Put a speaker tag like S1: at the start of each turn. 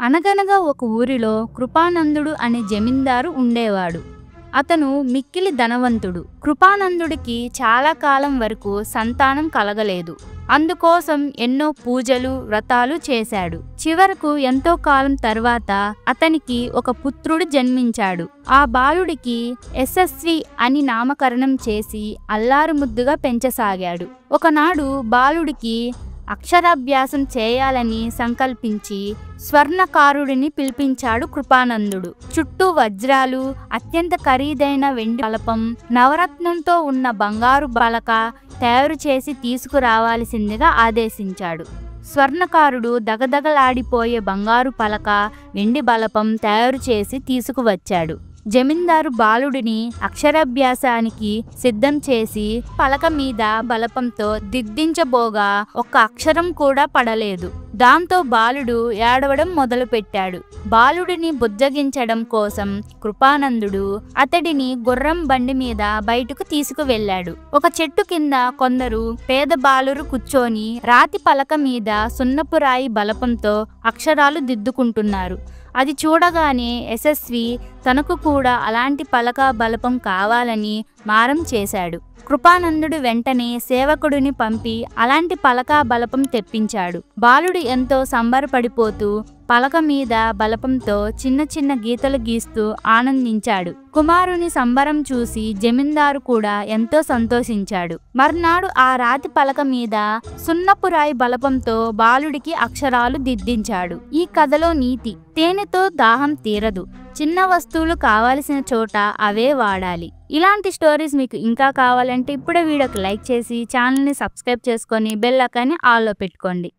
S1: అనగనగా ఒక ఊరిలో కృపానందుడు అనే జమీందారు ఉండేవాడు. అతను మిక్కిలి ధనవంతుడు. కృపానందుడికి చాలా కాలం వరకు సంతానం కలగలేదు. అందుకోసం ఎన్నో పూజలు వ్రతాలు చేశాడు. చివరకు ఎంతో కాలం తర్వాత అతనికి ఒక పుత్రుడు జన్మించాడు. ఆ బాలుడికి యశస్వి అని నామకరణం చేసి అల్లారు ముద్దుగా పెంచసాగాడు. ఒకనాడు బాలుడికి అక్షరాభ్యాసం చేయాలని సంకల్పించి స్వర్ణకారుడిని పిలిపించాడు కృపానందుడు. చుట్టూ వజ్రాలు, అత్యంత ఖరీదైన వెండి బలపం, నవరత్నంతో ఉన్న బంగారు బలక తయారు చేసి తీసుకురావాల్సిందిగా ఆదేశించాడు. స్వర్ణకారుడు దగదగలాడిపోయే బంగారు పలక, వెండి బలపం తయారు చేసి తీసుకువచ్చాడు. జమీందారు బాలుడిని అక్షరాభ్యాసానికి సిద్ధం చేసి పలక మీద బలపంతో దిద్దించబోగా ఒక్క అక్షరం కూడా పడలేదు. దాంతో బాలుడు ఏడవడం మొదలుపెట్టాడు. బాలుడిని బుజ్జగించడం కోసం కృపానందుడు అతడిని గుర్రం బండి మీద బయటకు తీసుకువెళ్ళాడు. ఒక చెట్టు కింద కొందరు పేద బాలురు కూర్చొని రాతి పలక మీద సున్నపురాయి బలపంతో అక్షరాలు దిద్దుకుంటున్నారు. అది చూడగానే యశస్వి తనకు కూడా అలాంటి పలక బలపం కావాలని మారం చేశాడు. కృపానందుడు వెంటనే సేవకుడిని పంపి అలాంటి పలక బలపం తెప్పించాడు. బాలుడు ఎంతో సంబరపడిపోతూ పలక మీద బలపంతో చిన్న చిన్న గీతలు గీస్తూ ఆనందించాడు. కుమారుని సంబరం చూసి జమీందారు కూడా ఎంతో సంతోషించాడు. మర్నాడు ఆ రాతి పలక మీద సున్నపురాయి బలపంతో బాలుడికి అక్షరాలు దిద్దించాడు. ఈ కథలో నీతి: తేనెతో దాహం తీరదు, చిన్న వస్తువులు కావాల్సిన చోట అవే వాడాలి. ఇలాంటి స్టోరీస్ మీకు ఇంకా కావాలంటే ఇప్పుడే వీడియోకి లైక్ చేసి ఛానల్ని సబ్స్క్రైబ్ చేసుకొని బెల్ ఐకాన్ని ఆల్లో పెట్టుకోండి.